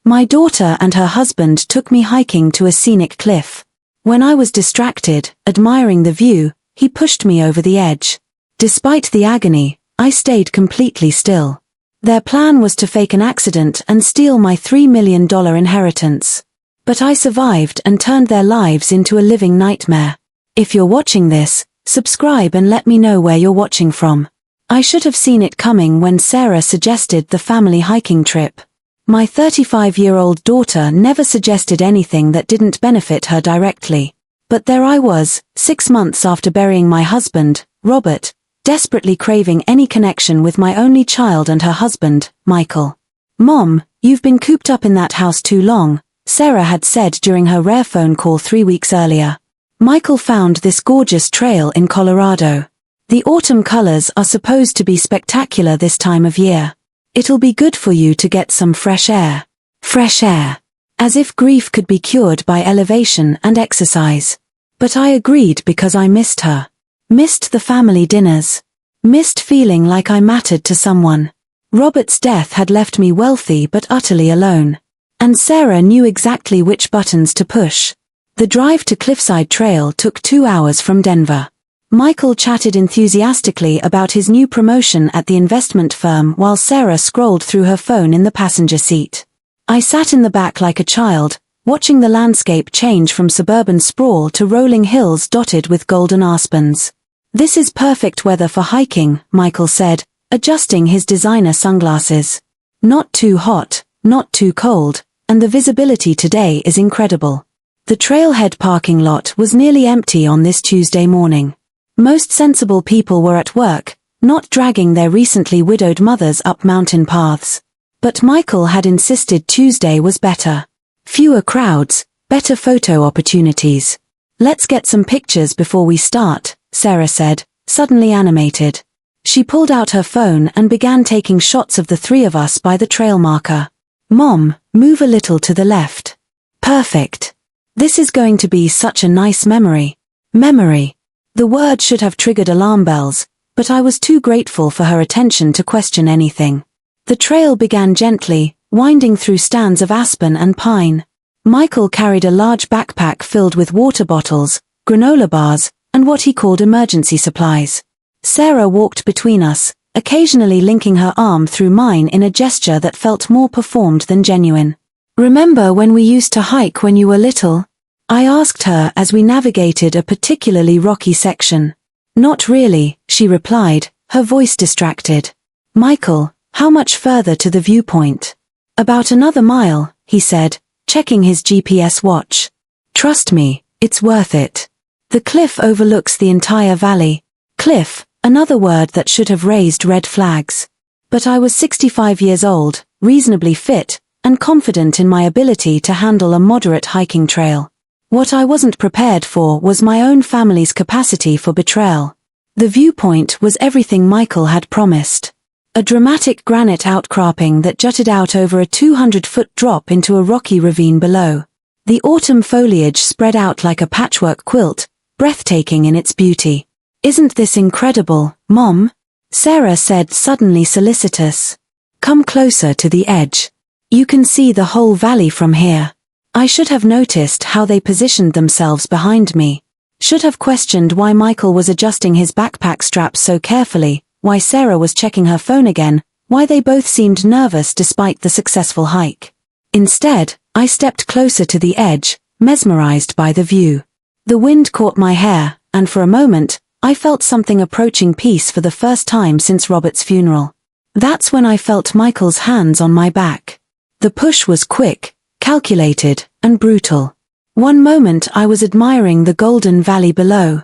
My daughter and her husband took me hiking to a scenic cliff. When I was distracted, admiring the view, he pushed me over the edge. Despite the agony, I stayed completely still. Their plan was to fake an accident and steal my $3 million inheritance. But I survived and turned their lives into a living nightmare. If you're watching this, subscribe and let me know where you're watching from. I should have seen it coming when Sarah suggested the family hiking trip. My 35-year-old daughter never suggested anything that didn't benefit her directly. But there I was, 6 months after burying my husband, Robert, desperately craving any connection with my only child and her husband, Michael. "Mom, you've been cooped up in that house too long," Sarah had said during her rare phone call 3 weeks earlier. "Michael found this gorgeous trail in Colorado. The autumn colors are supposed to be spectacular this time of year. It'll be good for you to get some fresh air." Fresh air. As if grief could be cured by elevation and exercise. But I agreed because I missed her. Missed the family dinners. Missed feeling like I mattered to someone. Robert's death had left me wealthy but utterly alone. And Sarah knew exactly which buttons to push. The drive to Cliffside Trail took 2 hours from Denver. Michael chatted enthusiastically about his new promotion at the investment firm while Sarah scrolled through her phone in the passenger seat. I sat in the back like a child, watching the landscape change from suburban sprawl to rolling hills dotted with golden aspens. "This is perfect weather for hiking," Michael said, adjusting his designer sunglasses. "Not too hot, not too cold, and the visibility today is incredible." The trailhead parking lot was nearly empty on this Tuesday morning. Most sensible people were at work, not dragging their recently widowed mothers up mountain paths. But Michael had insisted Tuesday was better. Fewer crowds, better photo opportunities. "Let's get some pictures before we start," Sarah said, suddenly animated. She pulled out her phone and began taking shots of the three of us by the trail marker. "Mom, move a little to the left." "Perfect. This is going to be such a nice memory." Memory. The word should have triggered alarm bells, but I was too grateful for her attention to question anything. The trail began gently, winding through stands of aspen and pine. Michael carried a large backpack filled with water bottles, granola bars, and what he called emergency supplies. Sarah walked between us, occasionally linking her arm through mine in a gesture that felt more performed than genuine. "Remember when we used to hike when you were little?" I asked her as we navigated a particularly rocky section. "Not really," she replied, her voice distracted. "Michael, how much further to the viewpoint?" "About another mile," he said, checking his GPS watch. "Trust me, it's worth it. The cliff overlooks the entire valley." Cliff, another word that should have raised red flags. But I was 65 years old, reasonably fit, and confident in my ability to handle a moderate hiking trail. What I wasn't prepared for was my own family's capacity for betrayal. The viewpoint was everything Michael had promised. A dramatic granite outcropping that jutted out over a 200-foot drop into a rocky ravine below. The autumn foliage spread out like a patchwork quilt, breathtaking in its beauty. "Isn't this incredible, Mom?" Sarah said, suddenly solicitous. "Come closer to the edge. You can see the whole valley from here." I should have noticed how they positioned themselves behind me. Should have questioned why Michael was adjusting his backpack straps so carefully, why Sarah was checking her phone again, why they both seemed nervous despite the successful hike. Instead, I stepped closer to the edge, mesmerized by the view. The wind caught my hair, and for a moment, I felt something approaching peace for the first time since Robert's funeral. That's when I felt Michael's hands on my back. The push was quick, calculated, and brutal. One moment I was admiring the golden valley below.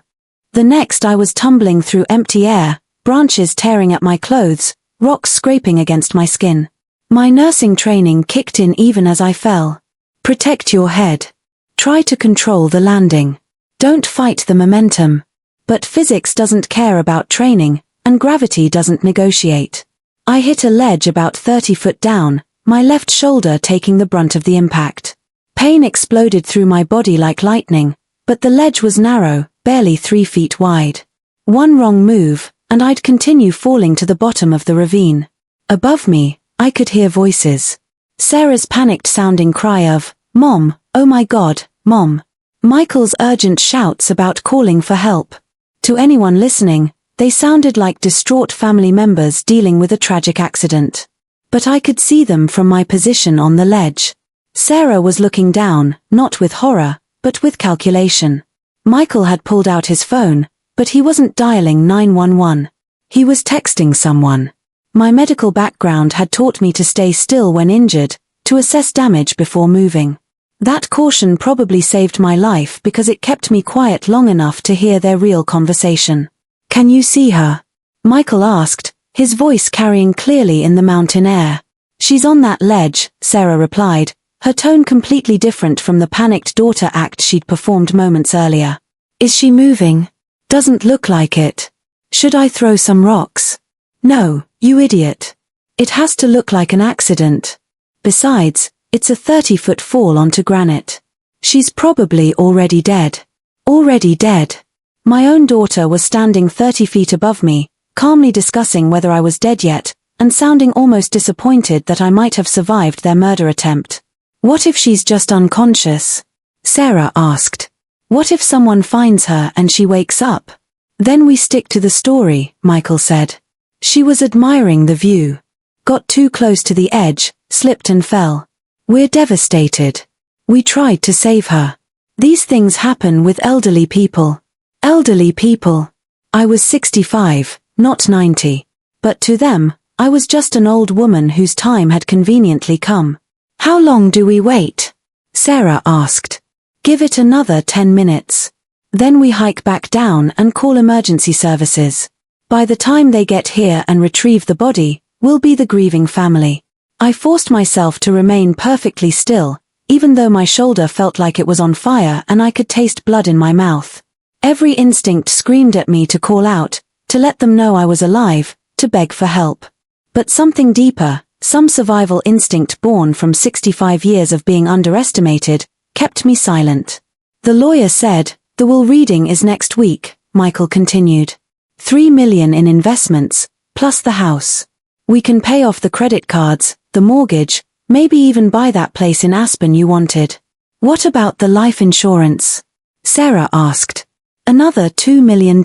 The next I was tumbling through empty air, branches tearing at my clothes, rocks scraping against my skin. My nursing training kicked in even as I fell. Protect your head. Try to control the landing. Don't fight the momentum. But physics doesn't care about training, and gravity doesn't negotiate. I hit a ledge about 30 foot down, my left shoulder taking the brunt of the impact. Pain exploded through my body like lightning, but the ledge was narrow, barely 3 feet wide. One wrong move, and I'd continue falling to the bottom of the ravine. Above me, I could hear voices. Sarah's panicked-sounding cry of, "Mom, oh my God, Mom." Michael's urgent shouts about calling for help. To anyone listening, they sounded like distraught family members dealing with a tragic accident. But I could see them from my position on the ledge. Sarah was looking down, not with horror, but with calculation. Michael had pulled out his phone, but he wasn't dialing 911. He was texting someone. My medical background had taught me to stay still when injured, to assess damage before moving. That caution probably saved my life because it kept me quiet long enough to hear their real conversation. "Can you see her?" Michael asked, his voice carrying clearly in the mountain air. "She's on that ledge," Sarah replied, her tone completely different from the panicked daughter act she'd performed moments earlier. "Is she moving?" "Doesn't look like it." "Should I throw some rocks?" "No, you idiot. It has to look like an accident. Besides, it's a 30-foot fall onto granite. She's probably already dead." Already dead. My own daughter was standing 30 feet above me, calmly discussing whether I was dead yet, and sounding almost disappointed that I might have survived their murder attempt. "What if she's just unconscious?" Sarah asked. "What if someone finds her and she wakes up?" "Then we stick to the story," Michael said. "She was admiring the view. Got too close to the edge, slipped and fell. We're devastated. We tried to save her. These things happen with elderly people." Elderly people. I was 65, not 90. But to them, I was just an old woman whose time had conveniently come. "How long do we wait?" Sarah asked. "Give it another 10 minutes. Then we hike back down and call emergency services. By the time they get here and retrieve the body, we'll be the grieving family." I forced myself to remain perfectly still, even though my shoulder felt like it was on fire and I could taste blood in my mouth. Every instinct screamed at me to call out, to let them know I was alive, to beg for help. But something deeper, some survival instinct born from 65 years of being underestimated, kept me silent. "The lawyer said, the will reading is next week," Michael continued. $3 million in investments, plus the house. We can pay off the credit cards, the mortgage, maybe even buy that place in Aspen you wanted. "What about the life insurance?" Sarah asked. "Another $2 million.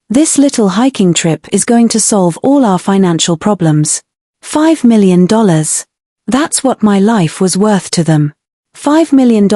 This little hiking trip is going to solve all our financial problems. $5 million. That's what my life was worth to them. $5 million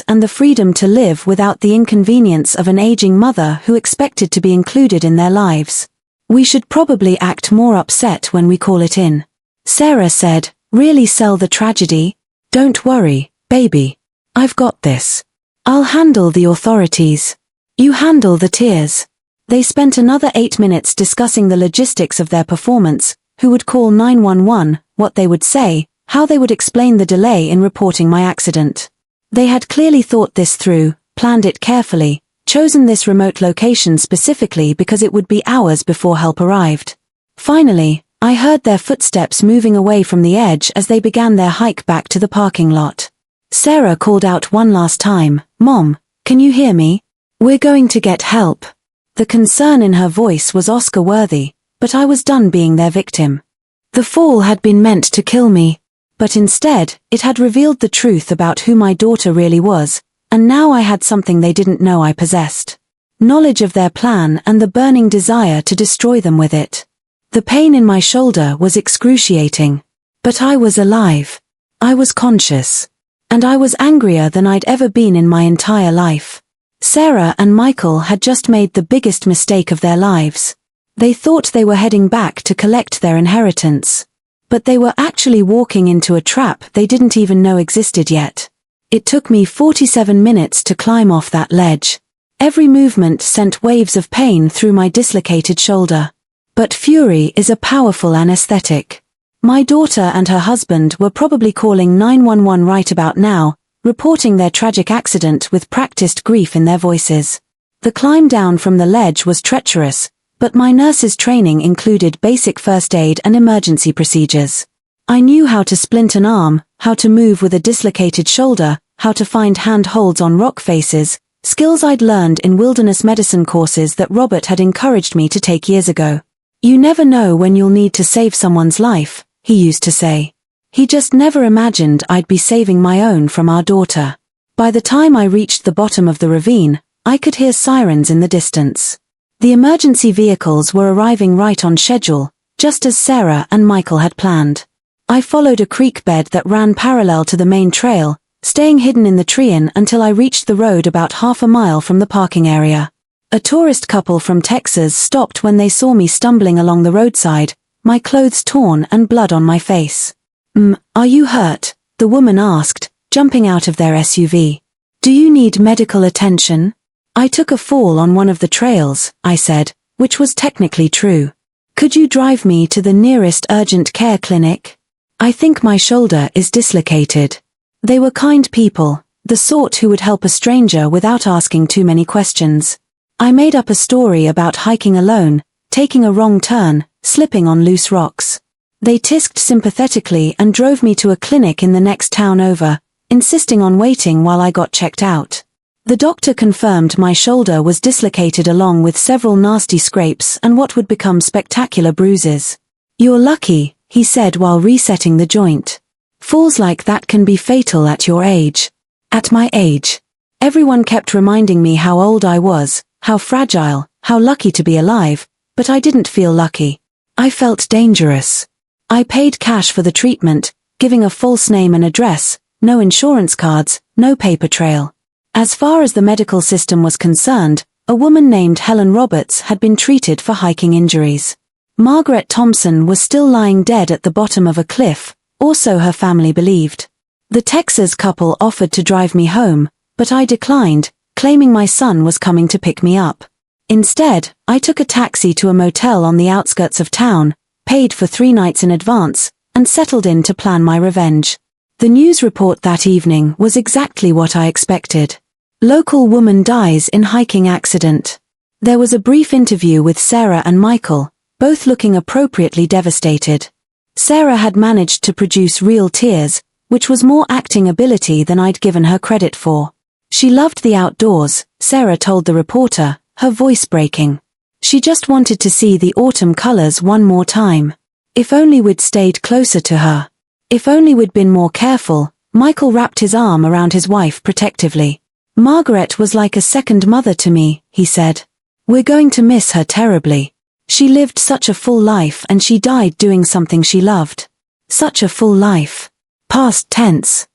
and the freedom to live without the inconvenience of an aging mother who expected to be included in their lives. We should probably act more upset when we call it in." Sarah said, "Really sell the tragedy? Don't worry, baby. I've got this. I'll handle the authorities. You handle the tears." They spent another 8 minutes discussing the logistics of their performance, who would call 911, what they would say, how they would explain the delay in reporting my accident. They had clearly thought this through, planned it carefully, chosen this remote location specifically because it would be hours before help arrived. Finally, I heard their footsteps moving away from the edge as they began their hike back to the parking lot. Sarah called out one last time, "Mom, can you hear me? We're going to get help." The concern in her voice was Oscar-worthy, but I was done being their victim. The fall had been meant to kill me, but instead, it had revealed the truth about who my daughter really was, and now I had something they didn't know I possessed. Knowledge of their plan and the burning desire to destroy them with it. The pain in my shoulder was excruciating. But I was alive. I was conscious. And I was angrier than I'd ever been in my entire life. Sarah and Michael had just made the biggest mistake of their lives. They thought they were heading back to collect their inheritance. But they were actually walking into a trap they didn't even know existed yet. It took me 47 minutes to climb off that ledge. Every movement sent waves of pain through my dislocated shoulder. But fury is a powerful anesthetic. My daughter and her husband were probably calling 911 right about now, reporting their tragic accident with practiced grief in their voices. The climb down from the ledge was treacherous, but my nurse's training included basic first aid and emergency procedures. I knew how to splint an arm, how to move with a dislocated shoulder, how to find handholds on rock faces, skills I'd learned in wilderness medicine courses that Robert had encouraged me to take years ago. "You never know when you'll need to save someone's life," he used to say. He just never imagined I'd be saving my own from our daughter. By the time I reached the bottom of the ravine, I could hear sirens in the distance. The emergency vehicles were arriving right on schedule, just as Sarah and Michael had planned. I followed a creek bed that ran parallel to the main trail, staying hidden in the treein until I reached the road about half a mile from the parking area. A tourist couple from Texas stopped when they saw me stumbling along the roadside, my clothes torn and blood on my face. Are you hurt?" the woman asked, jumping out of their SUV. "Do you need medical attention?" "I took a fall on one of the trails," I said, which was technically true. "Could you drive me to the nearest urgent care clinic? I think my shoulder is dislocated." They were kind people, the sort who would help a stranger without asking too many questions. I made up a story about hiking alone, taking a wrong turn, slipping on loose rocks. They tisked sympathetically and drove me to a clinic in the next town over, insisting on waiting while I got checked out. The doctor confirmed my shoulder was dislocated along with several nasty scrapes and what would become spectacular bruises. "You're lucky," he said while resetting the joint. "Falls like that can be fatal at your age." At my age. Everyone kept reminding me how old I was, how fragile, how lucky to be alive, but I didn't feel lucky. I felt dangerous. I paid cash for the treatment, giving a false name and address, no insurance cards, no paper trail. As far as the medical system was concerned, a woman named Helen Roberts had been treated for hiking injuries. Margaret Thompson was still lying dead at the bottom of a cliff, or so her family believed. The Texas couple offered to drive me home, but I declined, claiming my son was coming to pick me up. Instead, I took a taxi to a motel on the outskirts of town, paid for 3 nights in advance, and settled in to plan my revenge. The news report that evening was exactly what I expected. Local woman dies in hiking accident. There was a brief interview with Sarah and Michael, both looking appropriately devastated. Sarah had managed to produce real tears, which was more acting ability than I'd given her credit for. She loved the outdoors, Sarah told the reporter, her voice breaking. She just wanted to see the autumn colors one more time. If only we'd stayed closer to her. If only we'd been more careful. Michael wrapped his arm around his wife protectively. "Margaret was like a second mother to me," he said. "We're going to miss her terribly. She lived such a full life and she died doing something she loved. Such a full life." Past tense.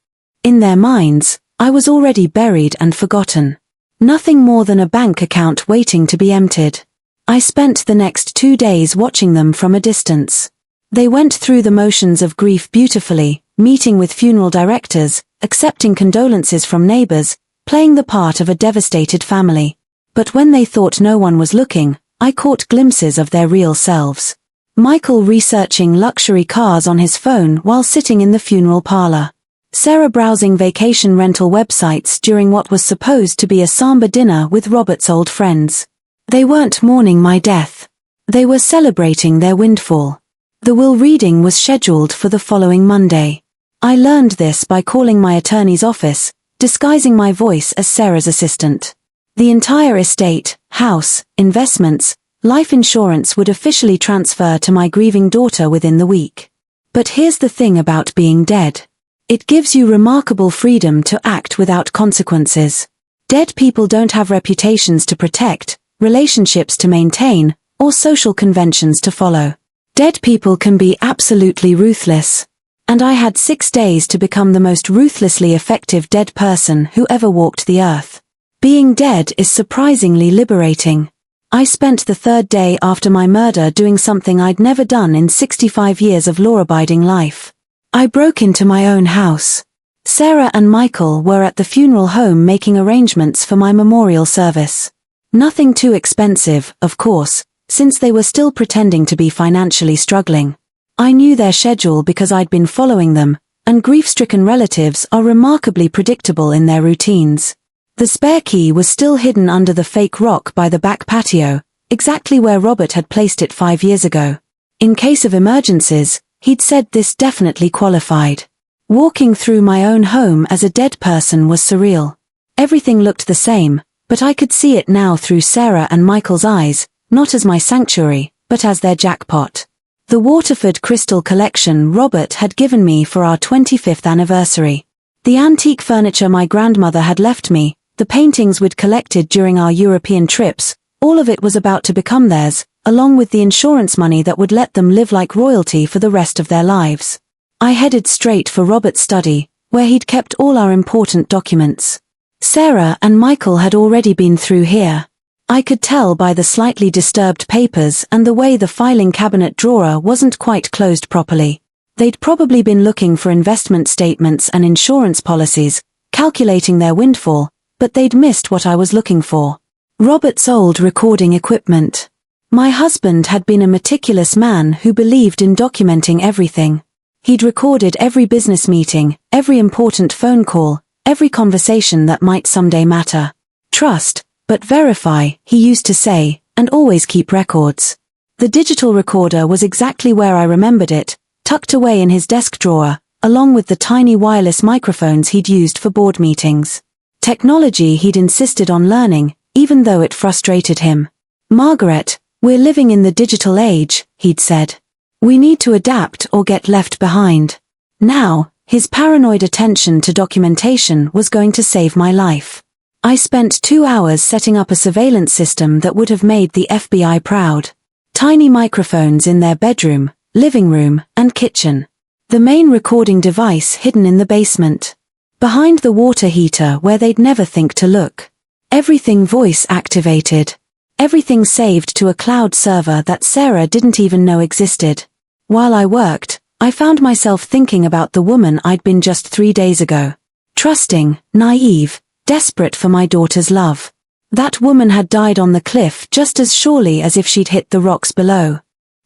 In their minds, I was already buried and forgotten. Nothing more than a bank account waiting to be emptied. I spent the next 2 days watching them from a distance. They went through the motions of grief beautifully, meeting with funeral directors, accepting condolences from neighbors, playing the part of a devastated family. But when they thought no one was looking, I caught glimpses of their real selves. Michael researching luxury cars on his phone while sitting in the funeral parlor. Sarah browsing vacation rental websites during what was supposed to be a somber dinner with Robert's old friends. They weren't mourning my death. They were celebrating their windfall. The will reading was scheduled for the following Monday. I learned this by calling my attorney's office, disguising my voice as Sarah's assistant. The entire estate, house, investments, life insurance would officially transfer to my grieving daughter within the week. But here's the thing about being dead. It gives you remarkable freedom to act without consequences. Dead people don't have reputations to protect, relationships to maintain, or social conventions to follow. Dead people can be absolutely ruthless. And I had 6 days to become the most ruthlessly effective dead person who ever walked the earth. Being dead is surprisingly liberating. I spent the 3rd day after my murder doing something I'd never done in 65 years of law-abiding life. I broke into my own house. Sarah and Michael were at the funeral home making arrangements for my memorial service. Nothing too expensive, of course, since they were still pretending to be financially struggling. I knew their schedule because I'd been following them, and grief-stricken relatives are remarkably predictable in their routines. The spare key was still hidden under the fake rock by the back patio, exactly where Robert had placed it 5 years ago. In case of emergencies, he'd said this definitely qualified. Walking through my own home as a dead person was surreal. Everything looked the same, but I could see it now through Sarah and Michael's eyes, not as my sanctuary, but as their jackpot. The Waterford crystal collection Robert had given me for our 25th anniversary. The antique furniture my grandmother had left me, the paintings we'd collected during our European trips, all of it was about to become theirs, along with the insurance money that would let them live like royalty for the rest of their lives. I headed straight for Robert's study, where he'd kept all our important documents. Sarah and Michael had already been through here. I could tell by the slightly disturbed papers and the way the filing cabinet drawer wasn't quite closed properly. They'd probably been looking for investment statements and insurance policies, calculating their windfall, but they'd missed what I was looking for. Robert's old recording equipment. My husband had been a meticulous man who believed in documenting everything. He'd recorded every business meeting, every important phone call, every conversation that might someday matter. Trust, but verify, he used to say, and always keep records. The digital recorder was exactly where I remembered it, tucked away in his desk drawer, along with the tiny wireless microphones he'd used for board meetings. Technology he'd insisted on learning, even though it frustrated him. "Margaret, we're living in the digital age," he'd said. "We need to adapt or get left behind." Now, his paranoid attention to documentation was going to save my life. I spent 2 hours setting up a surveillance system that would have made the FBI proud. Tiny microphones in their bedroom, living room, and kitchen. The main recording device hidden in the basement. Behind the water heater where they'd never think to look. Everything voice activated. Everything saved to a cloud server that Sarah didn't even know existed. While I worked, I found myself thinking about the woman I'd been just 3 days ago. Trusting, naive, desperate for my daughter's love. That woman had died on the cliff just as surely as if she'd hit the rocks below.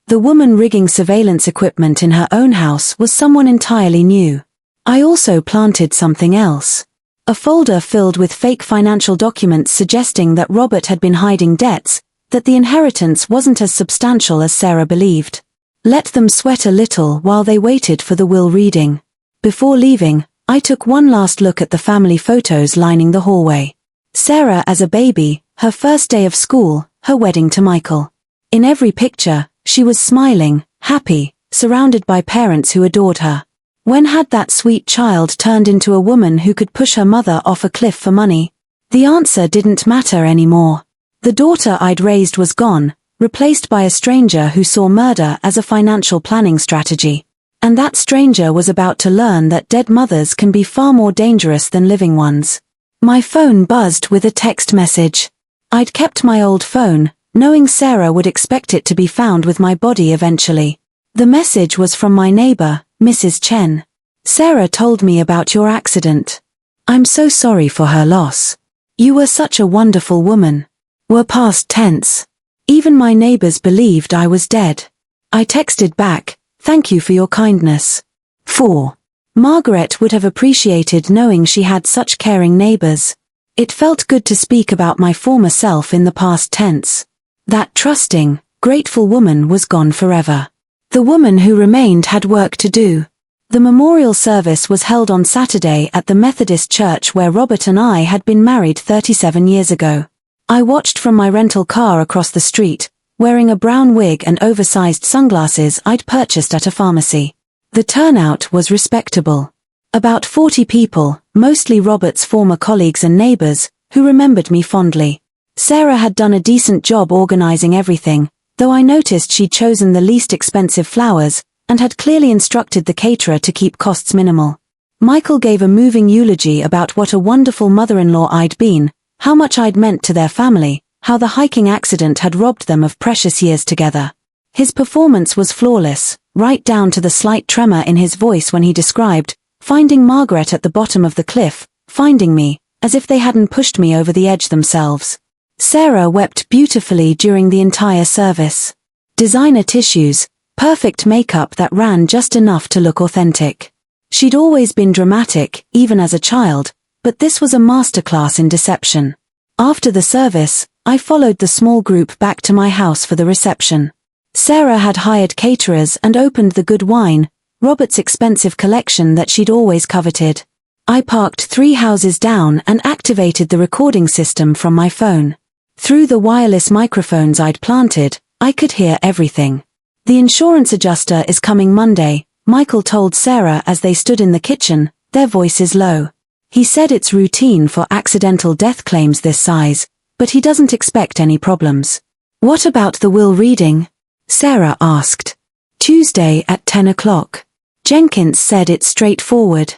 The woman rigging surveillance equipment in her own house was someone entirely new. I also planted something else. A folder filled with fake financial documents suggesting that Robert had been hiding debts, that the inheritance wasn't as substantial as Sarah believed. Let them sweat a little while they waited for the will reading. Before leaving, I took one last look at the family photos lining the hallway. Sarah as a baby, her first day of school, her wedding to Michael. In every picture, she was smiling, happy, surrounded by parents who adored her. When had that sweet child turned into a woman who could push her mother off a cliff for money? The answer didn't matter anymore. The daughter I'd raised was gone, replaced by a stranger who saw murder as a financial planning strategy. And that stranger was about to learn that dead mothers can be far more dangerous than living ones. My phone buzzed with a text message. I'd kept my old phone, knowing Sarah would expect it to be found with my body eventually. The message was from my neighbor, Mrs. Chen. "Sarah told me about your accident. I'm so sorry for her loss. You were such a wonderful woman." Were past tense. Even my neighbors believed I was dead. I texted back, "Thank you for your kindness." 4. Margaret would have appreciated knowing she had such caring neighbors. It felt good to speak about my former self in the past tense. That trusting, grateful woman was gone forever. The woman who remained had work to do. The memorial service was held on Saturday at the Methodist church where Robert and I had been married 37 years ago. I watched from my rental car across the street, wearing a brown wig and oversized sunglasses I'd purchased at a pharmacy. The turnout was respectable. About 40 people, mostly Robert's former colleagues and neighbors, who remembered me fondly. Sarah had done a decent job organizing everything, though I noticed she'd chosen the least expensive flowers, and had clearly instructed the caterer to keep costs minimal. Michael gave a moving eulogy about what a wonderful mother-in-law I'd been, how much I'd meant to their family, how the hiking accident had robbed them of precious years together. His performance was flawless, right down to the slight tremor in his voice when he described finding Margaret at the bottom of the cliff, finding me, as if they hadn't pushed me over the edge themselves. Sarah wept beautifully during the entire service. Designer tissues, perfect makeup that ran just enough to look authentic. She'd always been dramatic, even as a child, but this was a masterclass in deception. After the service, I followed the small group back to my house for the reception. Sarah had hired caterers and opened the good wine, Robert's expensive collection that she'd always coveted. I parked 3 houses down and activated the recording system from my phone. Through the wireless microphones I'd planted, I could hear everything. The insurance adjuster is coming Monday, Michael told Sarah as they stood in the kitchen, their voices low. He said it's routine for accidental death claims this size, but he doesn't expect any problems. What about the will reading? Sarah asked. Tuesday at 10 o'clock. Jenkins said it's straightforward.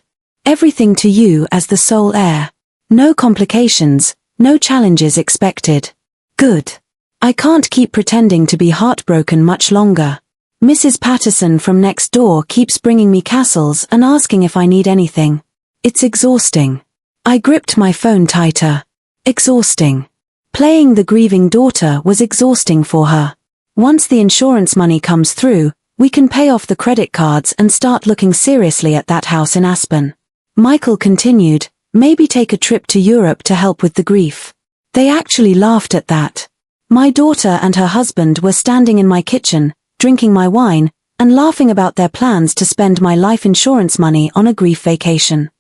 Everything to you as the sole heir. No complications, no challenges expected. Good. I can't keep pretending to be heartbroken much longer. Mrs. Patterson from next door keeps bringing me castles and asking if I need anything. It's exhausting. I gripped my phone tighter. Exhausting. Playing the grieving daughter was exhausting for her. Once the insurance money comes through, we can pay off the credit cards and start looking seriously at that house in Aspen. Michael continued, maybe take a trip to Europe to help with the grief. They actually laughed at that. My daughter and her husband were standing in my kitchen, drinking my wine, and laughing about their plans to spend my life insurance money on a grief vacation.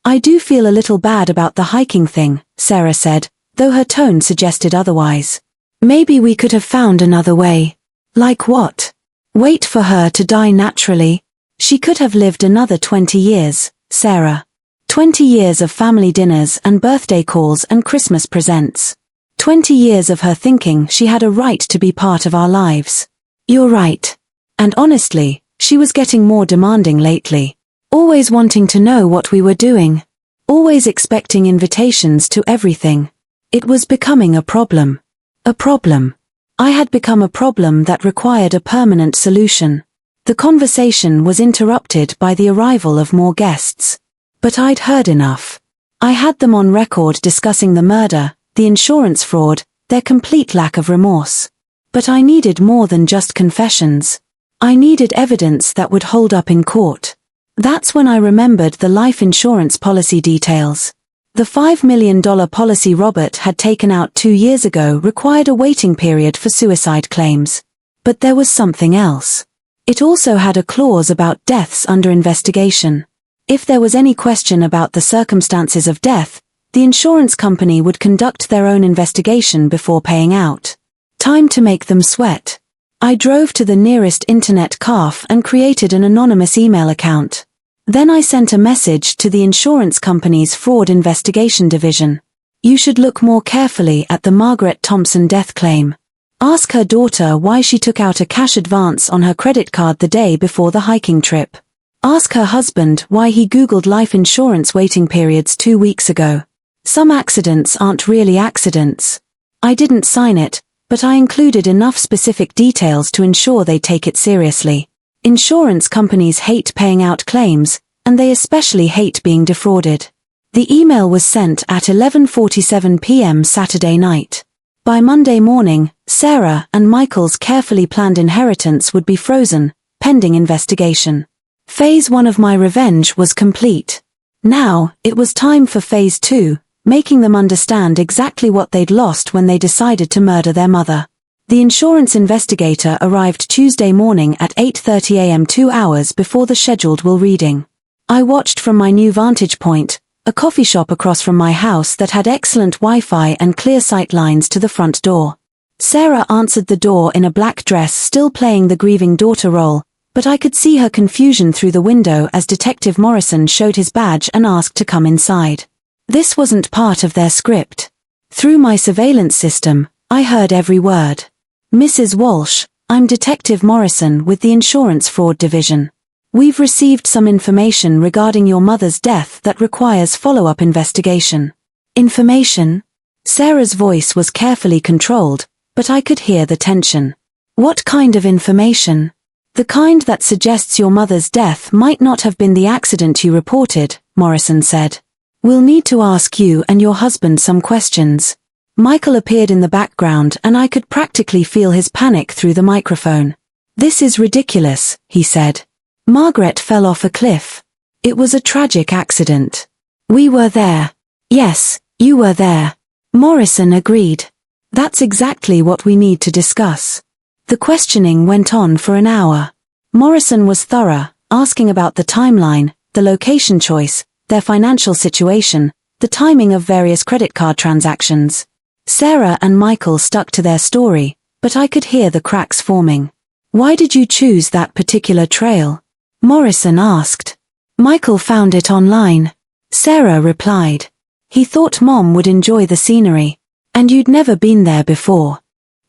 I do feel a little bad about the hiking thing, Sarah said, though her tone suggested otherwise. Maybe we could have found another way. Like what? Wait for her to die naturally? She could have lived another 20 years, Sarah. 20 years of family dinners and birthday calls and Christmas presents. 20 years of her thinking she had a right to be part of our lives. You're right. And honestly, she was getting more demanding lately. Always wanting to know what we were doing. Always expecting invitations to everything. It was becoming a problem. A problem. I had become a problem that required a permanent solution. The conversation was interrupted by the arrival of more guests. But I'd heard enough. I had them on record discussing the murder, the insurance fraud, their complete lack of remorse. But I needed more than just confessions. I needed evidence that would hold up in court. That's when I remembered the life insurance policy details. The $5 million policy Robert had taken out 2 years ago required a waiting period for suicide claims. But there was something else. It also had a clause about deaths under investigation. If there was any question about the circumstances of death, the insurance company would conduct their own investigation before paying out. Time to make them sweat. I drove to the nearest internet cafe and created an anonymous email account. Then I sent a message to the insurance company's fraud investigation division. You should look more carefully at the Margaret Thompson death claim. Ask her daughter why she took out a cash advance on her credit card the day before the hiking trip. Ask her husband why he Googled life insurance waiting periods 2 weeks ago. Some accidents aren't really accidents. I didn't sign it, but I included enough specific details to ensure they take it seriously. Insurance companies hate paying out claims, and they especially hate being defrauded. The email was sent at 11:47 p.m. Saturday night. By Monday morning, Sarah and Michael's carefully planned inheritance would be frozen, pending investigation. Phase 1 of my revenge was complete. Now, it was time for Phase 2, making them understand exactly what they'd lost when they decided to murder their mother. The insurance investigator arrived Tuesday morning at 8:30 a.m. 2 hours before the scheduled will reading. I watched from my new vantage point, a coffee shop across from my house that had excellent Wi-Fi and clear sight lines to the front door. Sarah answered the door in a black dress, still playing the grieving daughter role, but I could see her confusion through the window as Detective Morrison showed his badge and asked to come inside. This wasn't part of their script. Through my surveillance system, I heard every word. Mrs. Walsh, I'm Detective Morrison with the Insurance Fraud Division. We've received some information regarding your mother's death that requires follow-up investigation. Information? Sarah's voice was carefully controlled, but I could hear the tension. What kind of information? The kind that suggests your mother's death might not have been the accident you reported, Morrison said. We'll need to ask you and your husband some questions. Michael appeared in the background and I could practically feel his panic through the microphone. This is ridiculous, he said. Margaret fell off a cliff. It was a tragic accident. We were there. Yes, you were there. Morrison agreed. That's exactly what we need to discuss. The questioning went on for an hour. Morrison was thorough, asking about the timeline, the location choice, their financial situation, the timing of various credit card transactions. Sarah and Michael stuck to their story, but I could hear the cracks forming. Why did you choose that particular trail? Morrison asked. Michael found it online. Sarah replied. He thought Mom would enjoy the scenery. And you'd never been there before.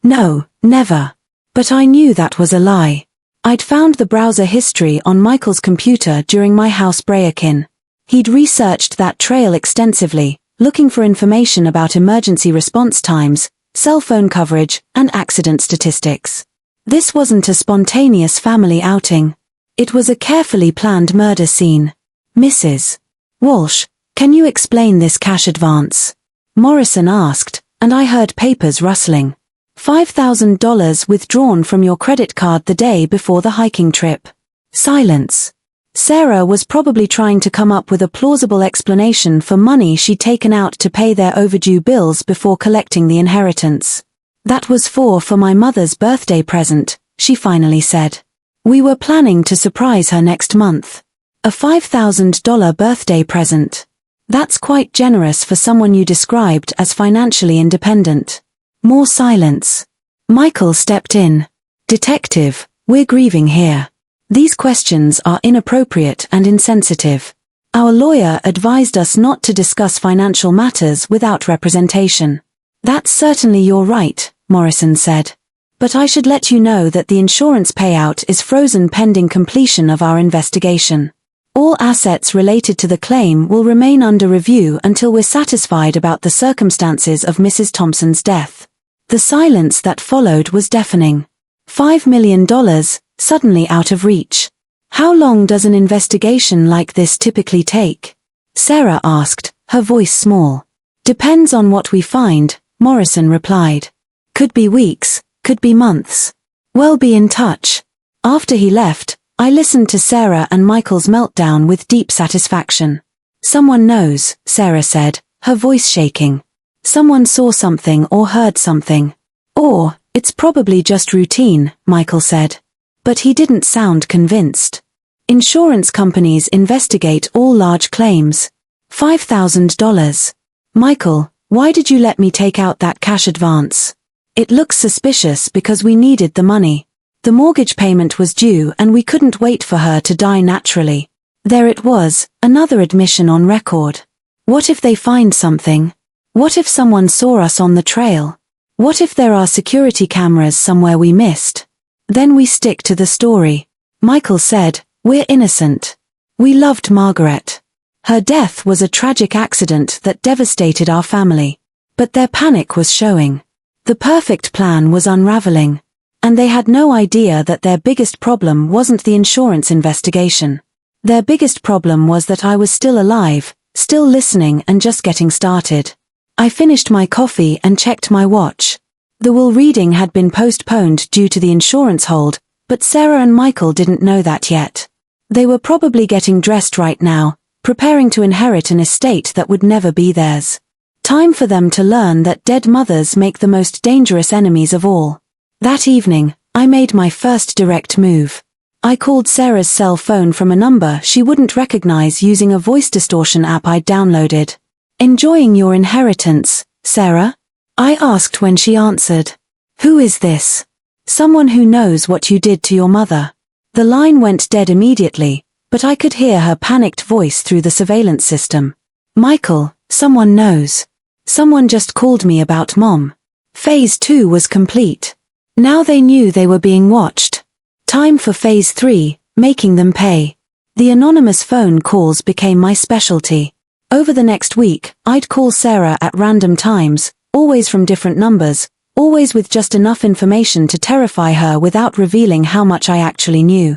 No, never. But I knew that was a lie. I'd found the browser history on Michael's computer during my house break-in. He'd researched that trail extensively, looking for information about emergency response times, cell phone coverage, and accident statistics. This wasn't a spontaneous family outing. It was a carefully planned murder scene. Mrs. Walsh, can you explain this cash advance? Morrison asked, and I heard papers rustling. $5,000 withdrawn from your credit card the day before the hiking trip. Silence. Sarah was probably trying to come up with a plausible explanation for money she'd taken out to pay their overdue bills before collecting the inheritance. That was for my mother's birthday present, she finally said. We were planning to surprise her next month. A $5,000 birthday present. That's quite generous for someone you described as financially independent. More silence. Michael stepped in. Detective, we're grieving here. These questions are inappropriate and insensitive. Our lawyer advised us not to discuss financial matters without representation. That's certainly your right, Morrison said. But I should let you know that the insurance payout is frozen pending completion of our investigation. All assets related to the claim will remain under review until we're satisfied about the circumstances of Mrs. Thompson's death. The silence that followed was deafening. $5 million, suddenly out of reach. How long does an investigation like this typically take? Sarah asked, her voice small. Depends on what we find, Morrison replied. Could be weeks, could be months. We'll be in touch. After he left, I listened to Sarah and Michael's meltdown with deep satisfaction. Someone knows, Sarah said, her voice shaking. Someone saw something or heard something. Or, it's probably just routine, Michael said. But he didn't sound convinced. Insurance companies investigate all large claims. $5,000. Michael, why did you let me take out that cash advance? It looks suspicious because we needed the money. The mortgage payment was due and we couldn't wait for her to die naturally. There it was, another admission on record. What if they find something? What if someone saw us on the trail? What if there are security cameras somewhere we missed? Then we stick to the story. Michael said, we're innocent. We loved Margaret. Her death was a tragic accident that devastated our family. But their panic was showing. The perfect plan was unraveling. And they had no idea that their biggest problem wasn't the insurance investigation. Their biggest problem was that I was still alive, still listening and just getting started. I finished my coffee and checked my watch. The will reading had been postponed due to the insurance hold, but Sarah and Michael didn't know that yet. They were probably getting dressed right now, preparing to inherit an estate that would never be theirs. Time for them to learn that dead mothers make the most dangerous enemies of all. That evening, I made my first direct move. I called Sarah's cell phone from a number she wouldn't recognize using a voice distortion app I'd downloaded. Enjoying your inheritance, Sarah? I asked when she answered. Who is this? Someone who knows what you did to your mother. The line went dead immediately, but I could hear her panicked voice through the surveillance system. Michael, someone knows. Someone just called me about Mom. Phase 2 was complete. Now they knew they were being watched. Time for Phase 3, making them pay. The anonymous phone calls became my specialty. Over the next week, I'd call Sarah at random times, always from different numbers, always with just enough information to terrify her without revealing how much I actually knew.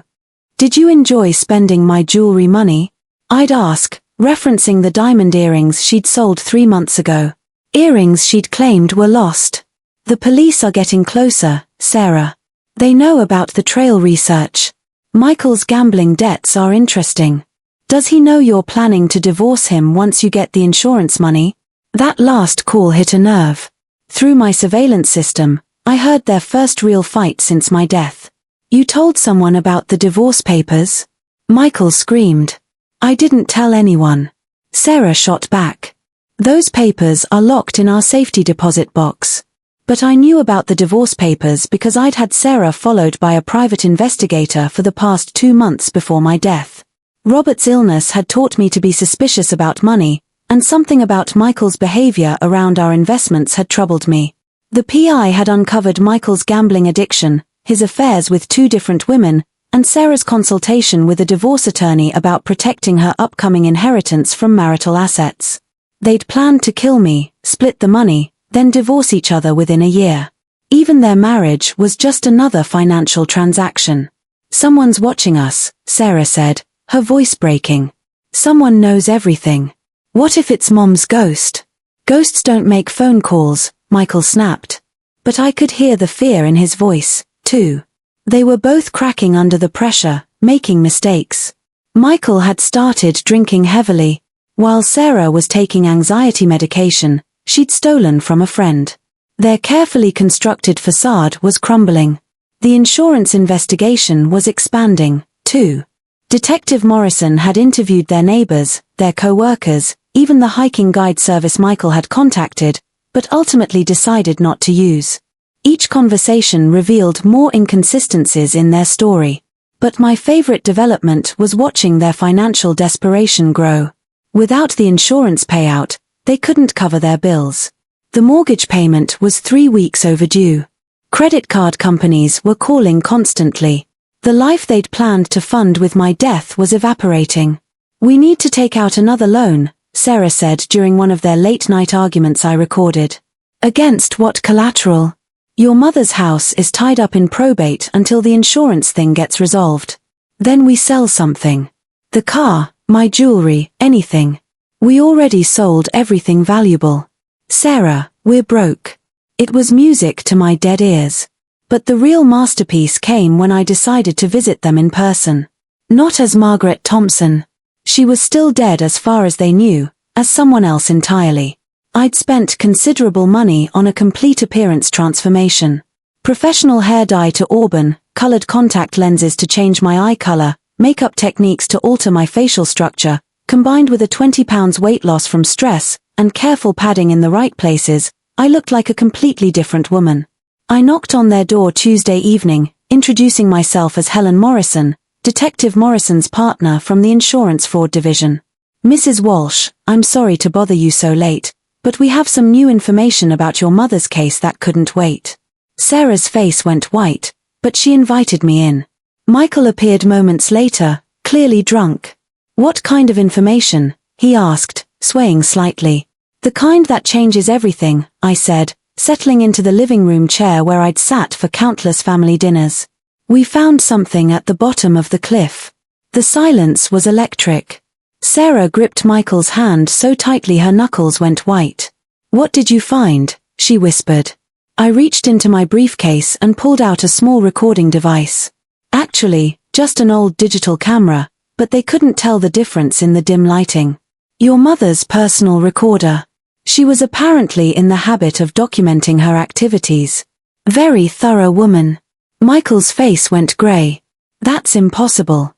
Did you enjoy spending my jewelry money? I'd ask, referencing the diamond earrings she'd sold 3 months ago. Earrings she'd claimed were lost. The police are getting closer, Sarah. They know about the trail research. Michael's gambling debts are interesting. Does he know you're planning to divorce him once you get the insurance money? That last call hit a nerve. Through my surveillance system, I heard their first real fight since my death. You told someone about the divorce papers? Michael screamed. I didn't tell anyone. Sarah shot back. Those papers are locked in our safety deposit box. But I knew about the divorce papers because I'd had Sarah followed by a private investigator for the past 2 months before my death. Robert's illness had taught me to be suspicious about money, and something about Michael's behavior around our investments had troubled me. The PI had uncovered Michael's gambling addiction, his affairs with 2 different women, and Sarah's consultation with a divorce attorney about protecting her upcoming inheritance from marital assets. They'd planned to kill me, split the money, then divorce each other within a year. Even their marriage was just another financial transaction. "Someone's watching us," Sarah said, her voice breaking. "Someone knows everything. What if it's Mom's ghost?" "Ghosts don't make phone calls," Michael snapped. But I could hear the fear in his voice, too. They were both cracking under the pressure, making mistakes. Michael had started drinking heavily. While Sarah was taking anxiety medication, she'd stolen from a friend. Their carefully constructed facade was crumbling. The insurance investigation was expanding, too. Detective Morrison had interviewed their neighbors, their co-workers, even the hiking guide service Michael had contacted, but ultimately decided not to use. Each conversation revealed more inconsistencies in their story. But my favorite development was watching their financial desperation grow. Without the insurance payout, they couldn't cover their bills. The mortgage payment was 3 weeks overdue. Credit card companies were calling constantly. The life they'd planned to fund with my death was evaporating. "We need to take out another loan," Sarah said during one of their late-night arguments I recorded. "Against what collateral? Your mother's house is tied up in probate until the insurance thing gets resolved. Then we sell something. The car, my jewelry, anything. We already sold everything valuable. Sarah, we're broke." It was music to my dead ears. But the real masterpiece came when I decided to visit them in person. Not as Margaret Thompson. She was still dead as far as they knew, as someone else entirely. I'd spent considerable money on a complete appearance transformation. Professional hair dye to auburn, colored contact lenses to change my eye color, makeup techniques to alter my facial structure, combined with a 20 pounds weight loss from stress, and careful padding in the right places, I looked like a completely different woman. I knocked on their door Tuesday evening, introducing myself as Helen Morrison, Detective Morrison's partner from the Insurance Fraud Division. "Mrs. Walsh, I'm sorry to bother you so late, but we have some new information about your mother's case that couldn't wait." Sarah's face went white, but she invited me in. Michael appeared moments later, clearly drunk. "What kind of information?" he asked, swaying slightly. "The kind that changes everything," I said, settling into the living room chair where I'd sat for countless family dinners. "We found something at the bottom of the cliff." The silence was electric. Sarah gripped Michael's hand so tightly her knuckles went white. "What did you find?" she whispered. I reached into my briefcase and pulled out a small recording device. Actually, just an old digital camera, but they couldn't tell the difference in the dim lighting. "Your mother's personal recorder." She was apparently in the habit of documenting her activities. Very thorough woman. Michael's face went grey. "That's impossible.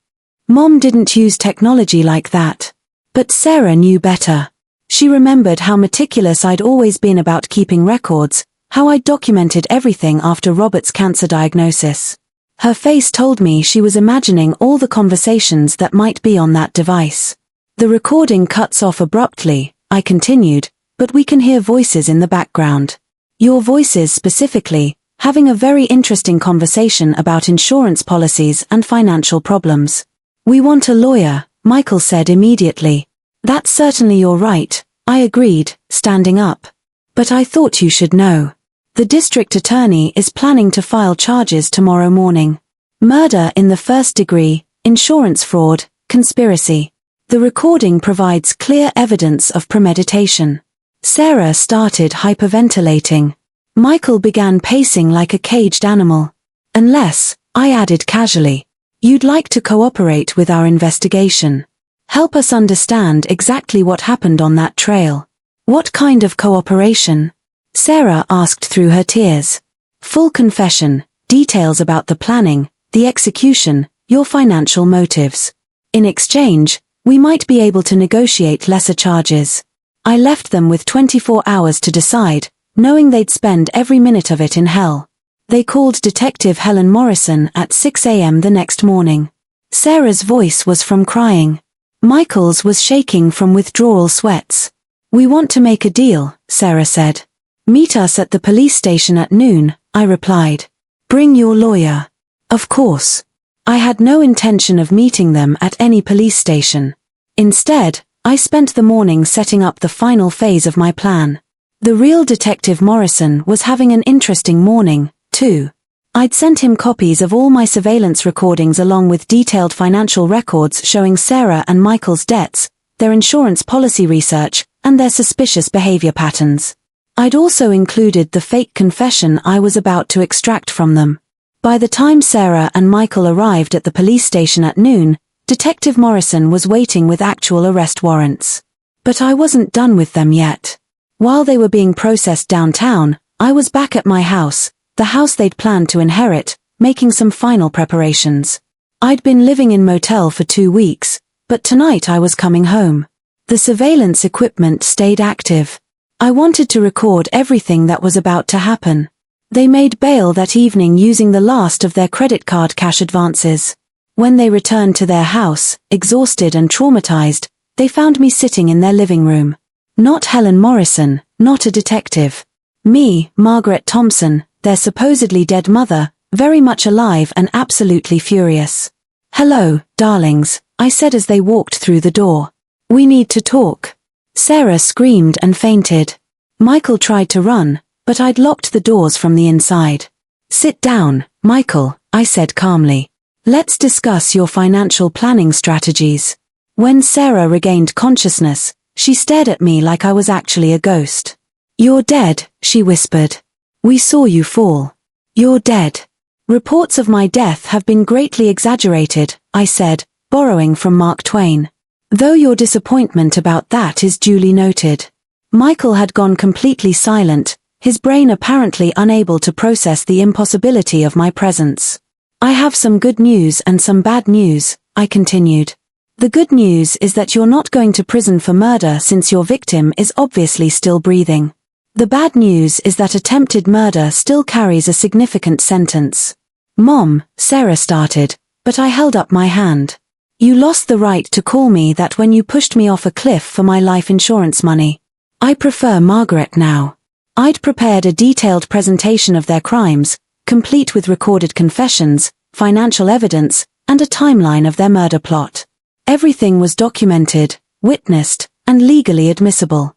Mom didn't use technology like that." But Sarah knew better. She remembered how meticulous I'd always been about keeping records, how I'd documented everything after Robert's cancer diagnosis. Her face told me she was imagining all the conversations that might be on that device. "The recording cuts off abruptly," I continued, "but we can hear voices in the background. Your voices specifically, having a very interesting conversation about insurance policies and financial problems." "We want a lawyer," Michael said immediately. "That's certainly your right," I agreed, standing up. "But I thought you should know. The district attorney is planning to file charges tomorrow morning. Murder in the first degree, insurance fraud, conspiracy. The recording provides clear evidence of premeditation." Sarah started hyperventilating. Michael began pacing like a caged animal. "Unless," I added casually, "you'd like to cooperate with our investigation. Help us understand exactly what happened on that trail." "What kind of cooperation?" Sarah asked through her tears. "Full confession, details about the planning, the execution, your financial motives. In exchange, we might be able to negotiate lesser charges." I left them with 24 hours to decide, knowing they'd spend every minute of it in hell. They called Detective Helen Morrison at 6 a.m. the next morning. Sarah's voice was from crying. Michael's was shaking from withdrawal sweats. "We want to make a deal," Sarah said. "Meet us at the police station at noon," I replied. "Bring your lawyer." Of course. I had no intention of meeting them at any police station. Instead, I spent the morning setting up the final phase of my plan. The real Detective Morrison was having an interesting morning, too. I'd sent him copies of all my surveillance recordings along with detailed financial records showing Sarah and Michael's debts, their insurance policy research, and their suspicious behavior patterns. I'd also included the fake confession I was about to extract from them. By the time Sarah and Michael arrived at the police station at noon, Detective Morrison was waiting with actual arrest warrants. But I wasn't done with them yet. While they were being processed downtown, I was back at my house, the house they'd planned to inherit, making some final preparations. I'd been living in motel for 2 weeks, but tonight I was coming home. The surveillance equipment stayed active. I wanted to record everything that was about to happen. They made bail that evening using the last of their credit card cash advances. When they returned to their house, exhausted and traumatized, they found me sitting in their living room. Not Helen Morrison, not a detective. Me, Margaret Thompson, their supposedly dead mother, very much alive and absolutely furious. "Hello, darlings," I said as they walked through the door. "We need to talk." Sarah screamed and fainted. Michael tried to run, but I'd locked the doors from the inside. "Sit down, Michael," I said calmly. "Let's discuss your financial planning strategies." When Sarah regained consciousness, she stared at me like I was actually a ghost. "You're dead," she whispered. "We saw you fall. You're dead." "Reports of my death have been greatly exaggerated," I said, borrowing from Mark Twain. "Though your disappointment about that is duly noted." Michael had gone completely silent, his brain apparently unable to process the impossibility of my presence. "I have some good news and some bad news," I continued. "The good news is that you're not going to prison for murder since your victim is obviously still breathing. The bad news is that attempted murder still carries a significant sentence." "Mom," Sarah started, but I held up my hand. "You lost the right to call me that when you pushed me off a cliff for my life insurance money. I prefer Margaret now." I'd prepared a detailed presentation of their crimes, complete with recorded confessions, financial evidence, and a timeline of their murder plot. Everything was documented, witnessed, and legally admissible.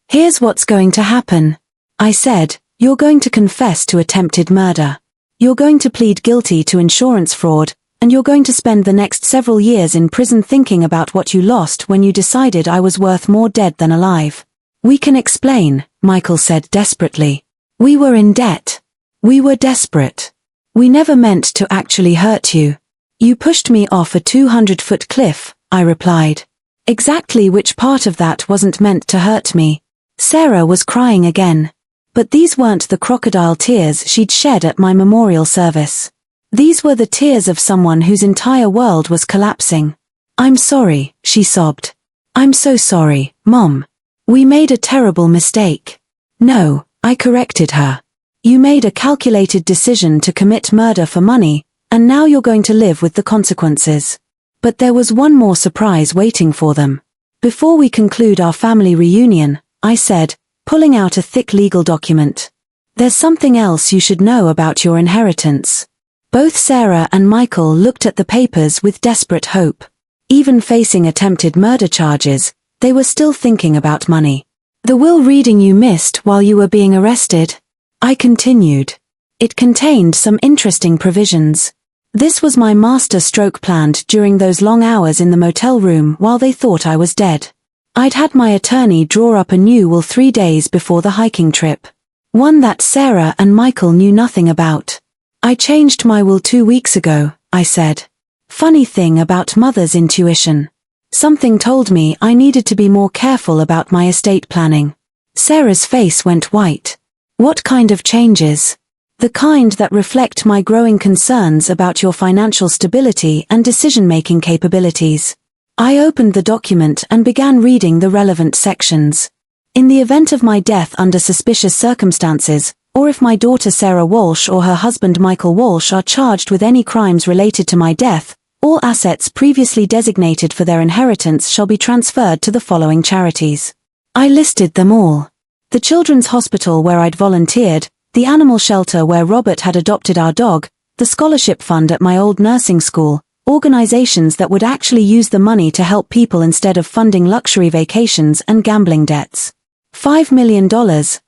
"Here's what's going to happen," I said. "You're going to confess to attempted murder. You're going to plead guilty to insurance fraud, and you're going to spend the next several years in prison thinking about what you lost when you decided I was worth more dead than alive." "We can explain," Michael said desperately. "We were in debt. We were desperate. We never meant to actually hurt you. You pushed me off a 200-foot cliff," I replied. "Exactly which part of that wasn't meant to hurt me?" Sarah was crying again. But these weren't the crocodile tears she'd shed at my memorial service. These were the tears of someone whose entire world was collapsing. "I'm sorry," she sobbed. "I'm so sorry, Mom. We made a terrible mistake." "No," I corrected her. "You made a calculated decision to commit murder for money, and now you're going to live with the consequences." But there was one more surprise waiting for them. "Before we conclude our family reunion," I said, pulling out a thick legal document, "there's something else you should know about your inheritance." Both Sarah and Michael looked at the papers with desperate hope. Even facing attempted murder charges, they were still thinking about money. "The will reading you missed while you were being arrested," I continued. "It contained some interesting provisions. This was my master stroke planned during those long hours in the motel room while they thought I was dead. I'd had my attorney draw up a new will 3 days before the hiking trip. One that Sarah and Michael knew nothing about. I changed my will 2 weeks ago," I said. "Funny thing about mother's intuition. Something told me I needed to be more careful about my estate planning." Sarah's face went white. "What kind of changes?" "The kind that reflect my growing concerns about your financial stability and decision-making capabilities." I opened the document and began reading the relevant sections. In the event of my death under suspicious circumstances, or if my daughter Sarah Walsh or her husband Michael Walsh are charged with any crimes related to my death, all assets previously designated for their inheritance shall be transferred to the following charities. I listed them all. The children's hospital where I'd volunteered, the animal shelter where Robert had adopted our dog, the scholarship fund at my old nursing school, organizations that would actually use the money to help people instead of funding luxury vacations and gambling debts. $5 million,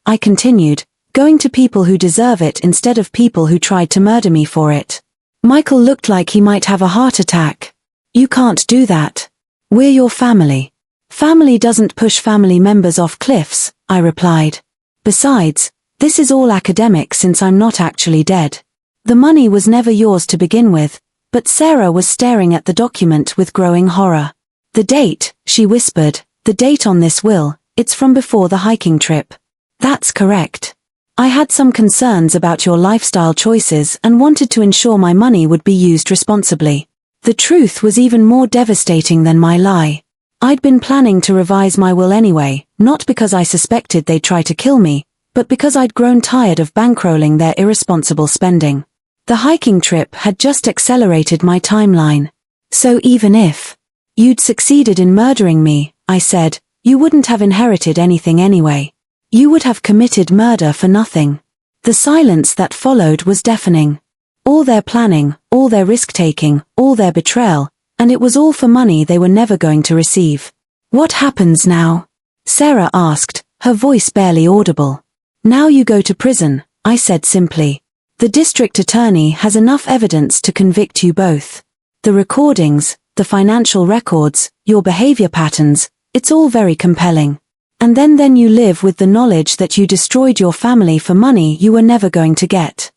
I continued, going to people who deserve it instead of people who tried to murder me for it. Michael looked like he might have a heart attack. You can't do that. We're your family. Family doesn't push family members off cliffs, I replied. Besides, this is all academic since I'm not actually dead. The money was never yours to begin with, but Sarah was staring at the document with growing horror. The date, she whispered, the date on this will, it's from before the hiking trip. That's correct. I had some concerns about your lifestyle choices and wanted to ensure my money would be used responsibly. The truth was even more devastating than my lie. I'd been planning to revise my will anyway, not because I suspected they'd try to kill me, but because I'd grown tired of bankrolling their irresponsible spending. The hiking trip had just accelerated my timeline. So even if you'd succeeded in murdering me, I said, you wouldn't have inherited anything anyway. You would have committed murder for nothing. The silence that followed was deafening. All their planning, all their risk-taking, all their betrayal, and it was all for money they were never going to receive. What happens now? Sarah asked, her voice barely audible. Now you go to prison, I said simply. The district attorney has enough evidence to convict you both. The recordings, the financial records, your behavior patterns, it's all very compelling. And then you live with the knowledge that you destroyed your family for money you were never going to get.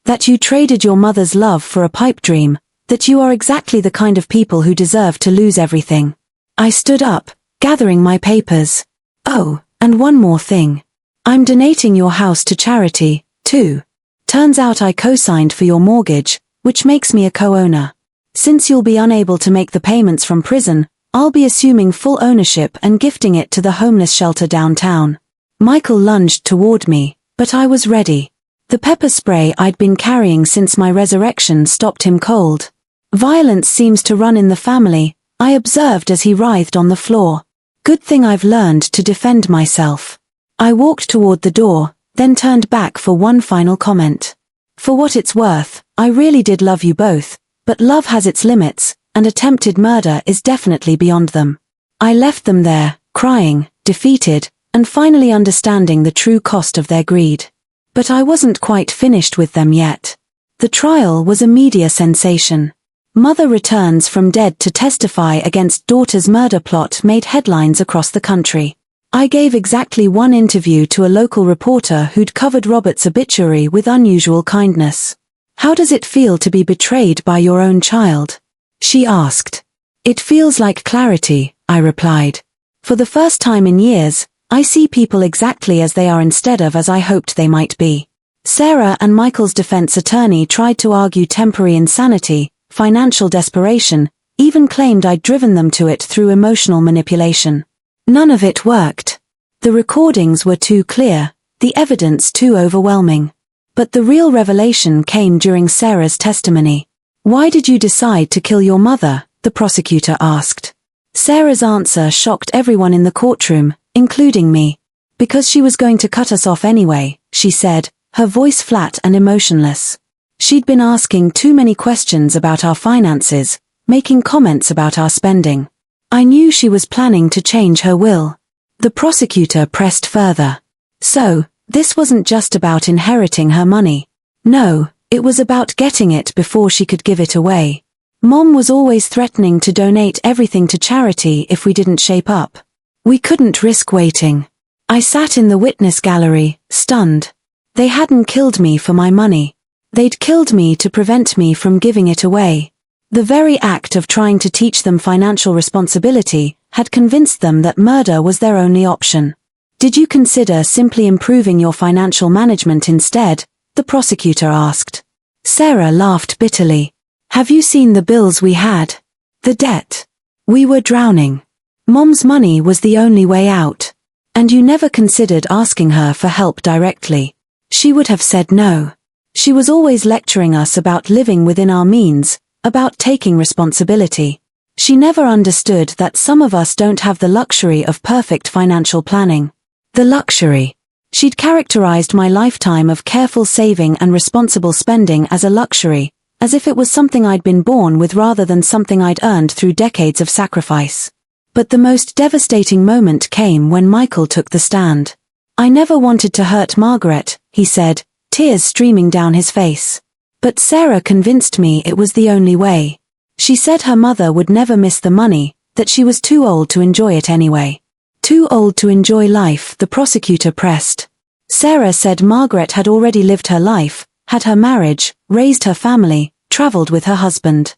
That you traded your mother's love for a pipe dream, that you are exactly the kind of people who deserve to lose everything. I stood up, gathering my papers. Oh, and one more thing. I'm donating your house to charity, too. Turns out I co-signed for your mortgage, which makes me a co-owner. Since you'll be unable to make the payments from prison, I'll be assuming full ownership and gifting it to the homeless shelter downtown. Michael lunged toward me, but I was ready. The pepper spray I'd been carrying since my resurrection stopped him cold. Violence seems to run in the family, I observed as he writhed on the floor. Good thing I've learned to defend myself. I walked toward the door, then turned back for one final comment. For what it's worth, I really did love you both, but love has its limits, and attempted murder is definitely beyond them. I left them there, crying, defeated, and finally understanding the true cost of their greed. But I wasn't quite finished with them yet. The trial was a media sensation. Mother returns from dead to testify against daughter's murder plot made headlines across the country. I gave exactly one interview to a local reporter who'd covered Robert's obituary with unusual kindness. How does it feel to be betrayed by your own child? She asked. It feels like clarity, I replied. For the first time in years, I see people exactly as they are instead of as I hoped they might be. Sarah and Michael's defense attorney tried to argue temporary insanity, financial desperation, even claimed I'd driven them to it through emotional manipulation. None of it worked. The recordings were too clear, the evidence too overwhelming. But the real revelation came during Sarah's testimony. Why did you decide to kill your mother? The prosecutor asked. Sarah's answer shocked everyone in the courtroom, including me. Because she was going to cut us off anyway, she said, her voice flat and emotionless. She'd been asking too many questions about our finances, making comments about our spending. I knew she was planning to change her will. The prosecutor pressed further. So, this wasn't just about inheriting her money. No, it was about getting it before she could give it away. Mom was always threatening to donate everything to charity if we didn't shape up. We couldn't risk waiting. I sat in the witness gallery, stunned. They hadn't killed me for my money. They'd killed me to prevent me from giving it away. The very act of trying to teach them financial responsibility had convinced them that murder was their only option. Did you consider simply improving your financial management instead? The prosecutor asked. Sarah laughed bitterly. Have you seen the bills we had? The debt. We were drowning. Mom's money was the only way out. And you never considered asking her for help directly. She would have said no. She was always lecturing us about living within our means, about taking responsibility. She never understood that some of us don't have the luxury of perfect financial planning. The luxury. She'd characterized my lifetime of careful saving and responsible spending as a luxury, as if it was something I'd been born with rather than something I'd earned through decades of sacrifice. But the most devastating moment came when Michael took the stand. "I never wanted to hurt Margaret," he said, tears streaming down his face. "But Sarah convinced me it was the only way. She said her mother would never miss the money, that she was too old to enjoy it anyway." "Too old to enjoy life," the prosecutor pressed. Sarah said Margaret had already lived her life, had her marriage, raised her family, traveled with her husband.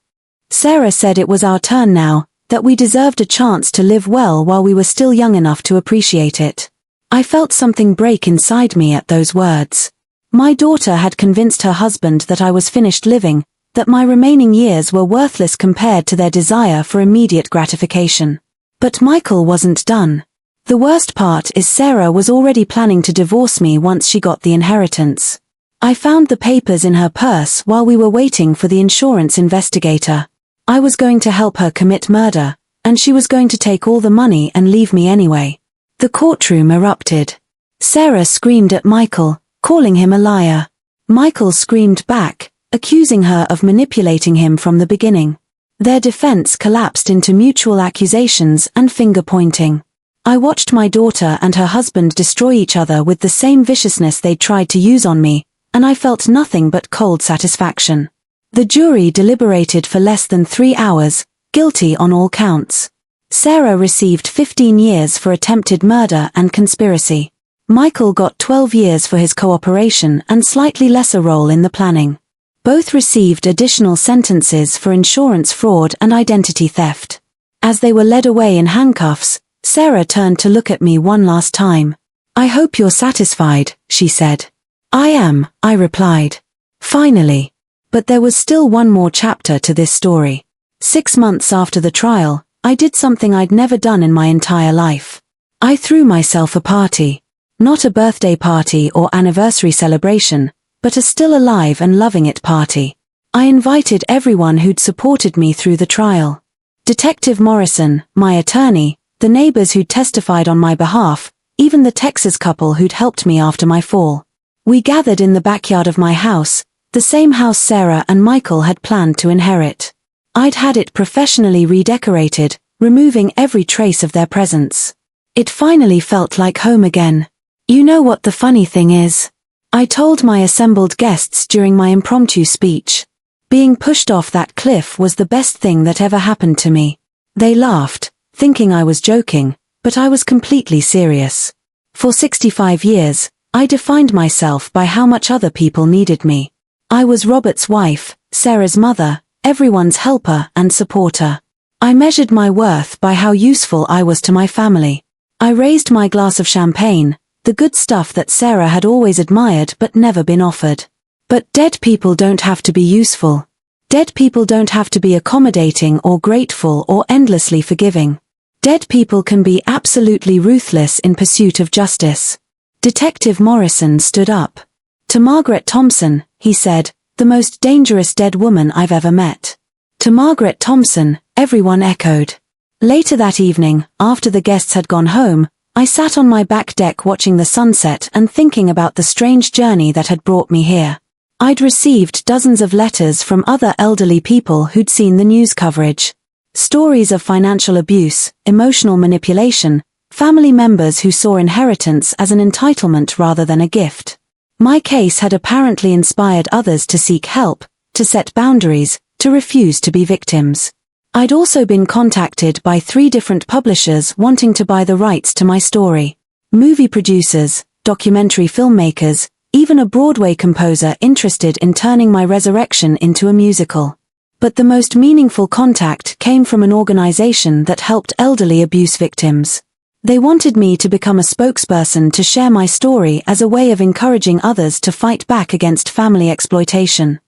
Sarah said it was our turn now, that we deserved a chance to live well while we were still young enough to appreciate it. I felt something break inside me at those words. My daughter had convinced her husband that I was finished living, that my remaining years were worthless compared to their desire for immediate gratification. But Michael wasn't done. The worst part is Sarah was already planning to divorce me once she got the inheritance. I found the papers in her purse while we were waiting for the insurance investigator. I was going to help her commit murder, and she was going to take all the money and leave me anyway. The courtroom erupted. Sarah screamed at Michael, calling him a liar. Michael screamed back, accusing her of manipulating him from the beginning. Their defense collapsed into mutual accusations and finger-pointing. I watched my daughter and her husband destroy each other with the same viciousness they'd tried to use on me, and I felt nothing but cold satisfaction. The jury deliberated for less than 3 hours, guilty on all counts. Sarah received 15 years for attempted murder and conspiracy. Michael got 12 years for his cooperation and slightly lesser role in the planning. Both received additional sentences for insurance fraud and identity theft. As they were led away in handcuffs, Sarah turned to look at me one last time. "I hope you're satisfied," she said. "I am," I replied. Finally. But there was still one more chapter to this story. 6 months after the trial, I did something I'd never done in my entire life. I threw myself a party. Not a birthday party or anniversary celebration, but a still alive and loving it party. I invited everyone who'd supported me through the trial. Detective Morrison, my attorney, the neighbors who'd testified on my behalf, even the Texas couple who'd helped me after my fall. We gathered in the backyard of my house, the same house Sarah and Michael had planned to inherit. I'd had it professionally redecorated, removing every trace of their presence. It finally felt like home again. You know what the funny thing is? I told my assembled guests during my impromptu speech. Being pushed off that cliff was the best thing that ever happened to me. They laughed, thinking I was joking, but I was completely serious. For 65 years, I defined myself by how much other people needed me. I was Robert's wife, Sarah's mother, everyone's helper and supporter. I measured my worth by how useful I was to my family. I raised my glass of champagne, the good stuff that Sarah had always admired but never been offered. But dead people don't have to be useful. Dead people don't have to be accommodating or grateful or endlessly forgiving. Dead people can be absolutely ruthless in pursuit of justice. Detective Morrison stood up. "To Margaret Thompson," he said, "the most dangerous dead woman I've ever met." To Margaret Thompson, everyone echoed. Later that evening, after the guests had gone home, I sat on my back deck watching the sunset and thinking about the strange journey that had brought me here. I'd received dozens of letters from other elderly people who'd seen the news coverage. Stories of financial abuse, emotional manipulation, family members who saw inheritance as an entitlement rather than a gift. My case had apparently inspired others to seek help, to set boundaries, to refuse to be victims. I'd also been contacted by 3 different publishers wanting to buy the rights to my story. Movie producers, documentary filmmakers, even a Broadway composer interested in turning my resurrection into a musical. But the most meaningful contact came from an organization that helped elderly abuse victims. They wanted me to become a spokesperson to share my story as a way of encouraging others to fight back against family exploitation.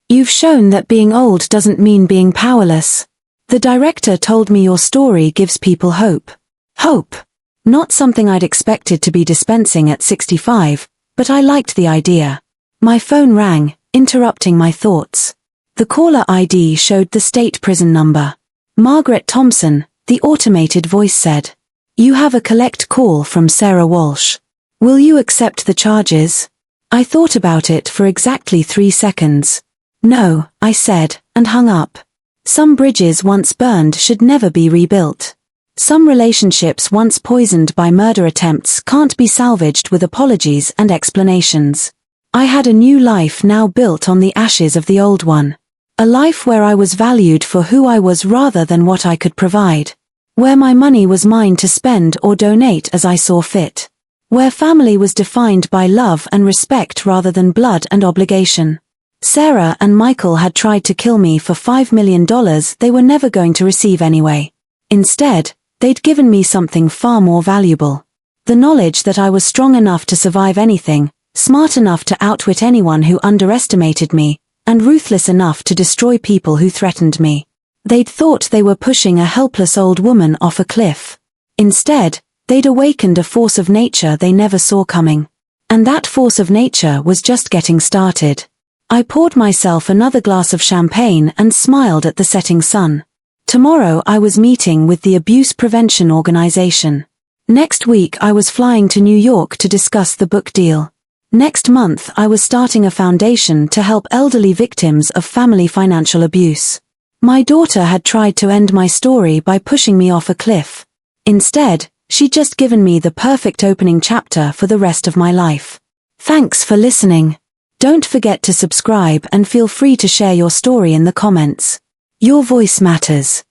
"You've shown that being old doesn't mean being powerless. The director told me your story gives people hope." Hope. Not something I'd expected to be dispensing at 65, but I liked the idea. My phone rang, interrupting my thoughts. The caller ID showed the state prison number. Margaret Thompson, the automated voice said. You have a collect call from Sarah Walsh. Will you accept the charges? I thought about it for exactly 3 seconds. No, I said, and hung up. Some bridges once burned should never be rebuilt. Some relationships once poisoned by murder attempts can't be salvaged with apologies and explanations. I had a new life now built on the ashes of the old one. A life where I was valued for who I was rather than what I could provide. Where my money was mine to spend or donate as I saw fit. Where family was defined by love and respect rather than blood and obligation. Sarah and Michael had tried to kill me for $5 million they were never going to receive anyway. Instead, they'd given me something far more valuable. The knowledge that I was strong enough to survive anything, smart enough to outwit anyone who underestimated me, and ruthless enough to destroy people who threatened me. They'd thought they were pushing a helpless old woman off a cliff. Instead, they'd awakened a force of nature they never saw coming. And that force of nature was just getting started. I poured myself another glass of champagne and smiled at the setting sun. Tomorrow I was meeting with the Abuse Prevention Organization. Next week I was flying to New York to discuss the book deal. Next month I was starting a foundation to help elderly victims of family financial abuse. My daughter had tried to end my story by pushing me off a cliff. Instead, she'd just given me the perfect opening chapter for the rest of my life. Thanks for listening. Don't forget to subscribe and feel free to share your story in the comments. Your voice matters.